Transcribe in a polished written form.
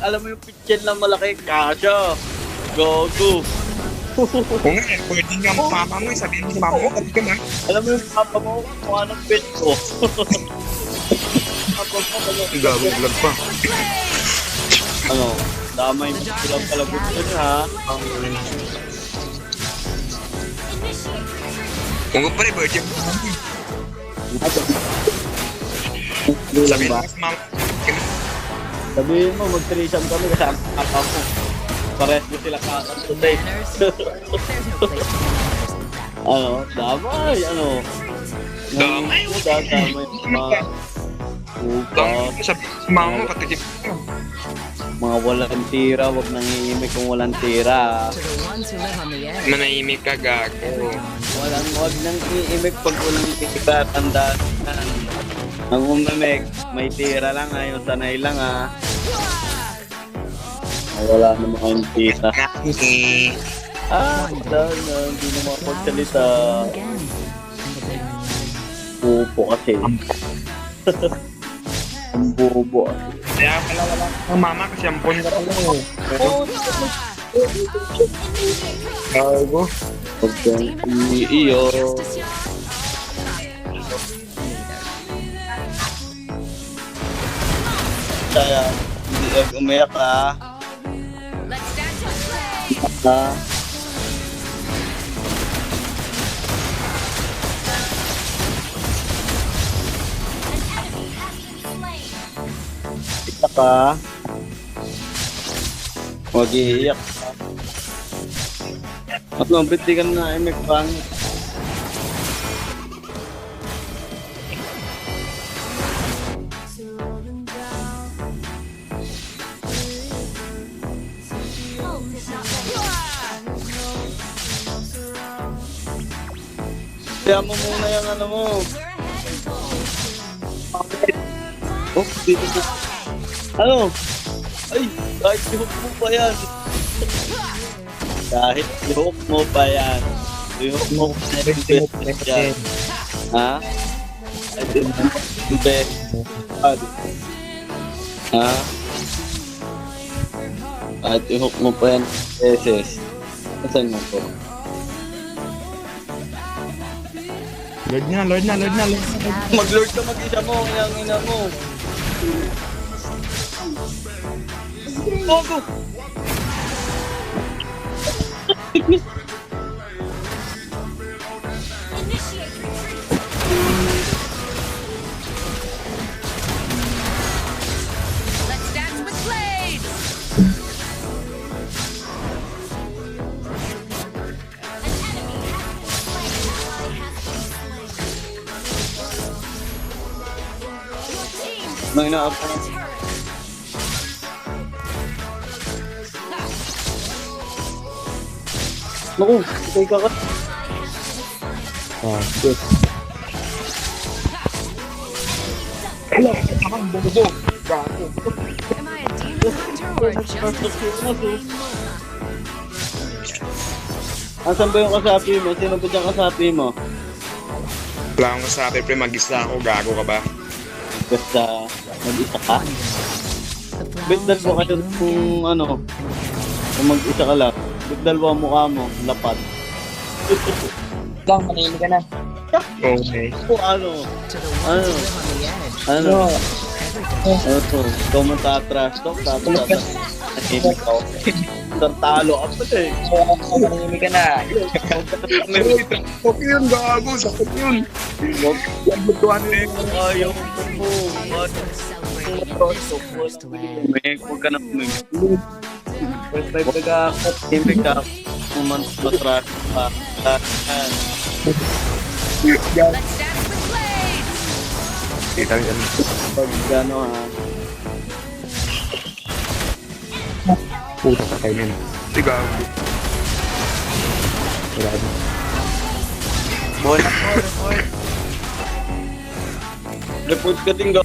alam mo yung pitchen na malaki, kasha. Gogo. Oo nga eh, pwede nga mama mo, sabihin mo sa mama mo, kapit ka na. Alam mo yung papa mo, kung anong pet ko. Papa mo, Gago, vlog pa. ano, damay mo silang palagot yun, ha? Kung ko pala, birthday mo. Sabihin mo sa mama. Sabihin mo, mag-threesome kami kasama papa mo. Pares mo sila kakantutay. Ano, damay, ano. Damay, damay, mga Dami mo sabihin sa mama mo, patikim mo. mga walang tira, wag nang iimik kung walang tira. To the ones who live on the edge. Manahimik ka, gago. Wag nang iimik pag walang tira, tandaan. Ang umimik, may tira lang, ayaw sanay lang, ha. Wala naman kayong tira. Dahil na, hindi na makapagsalita. Again. Pupo kasi. Ang bobo kasi. Kaya pala wala ang mama kasi ampon ka pala eh. Gago. Pag kang iyo. Kaya, hindi ka umiyak, ha. Ha? Iyak ka. Huwag iiyak ka. At lumpit di ka na imik pang. Kaya mo muna yung ano mo. Oh, dito po. Ano? Ay, kahit i-hook mo pa yan. Kahit i-hook mo pa yan. I-hook mo pa yan yung business yan. Ha? Ay, yung best. Ha? Kahit i-hook mo pa yan beses. Saan mo po? Lord na. Mag-lord ka mag-isa mo, yung ina mo. Gogo! Let's dance with blades. Nang ina-up ka na. Naku, ikay ka ka. Ah, good. Hello, akang bobo. Gago. Am I a demon hunter or just a Asan ba yung kasapi mo? Sino ba dyan kasapi mo? Wala akong masabi, pre, mag-isa ako. Gago ka ba? Basta mag-isa ka? Bigdal mo kayo kung ano, kung mag-isa ka lang. Bigdal mo ang mukha mo, lapad. Gang, manahimik ka na. Okay. O ano? to the ones who live on the edge? Ano? Everything. Ano to? Ikaw mo tatrash talk, tapos nahimik ka. Talo ka pa eh. Manahimik ka na. Okay yun, gago. Sakit yun. Huwag Yan, butuan na yun. ayaw mo. Celebrating Huwag ka na pumimik. Huwag ka pumimik ka. Matrash pa. Let's dance with blades. Kita yan. Pag gano ha. Puta ka kayo nun. Si gago. Grabe. Bola. Report ka din,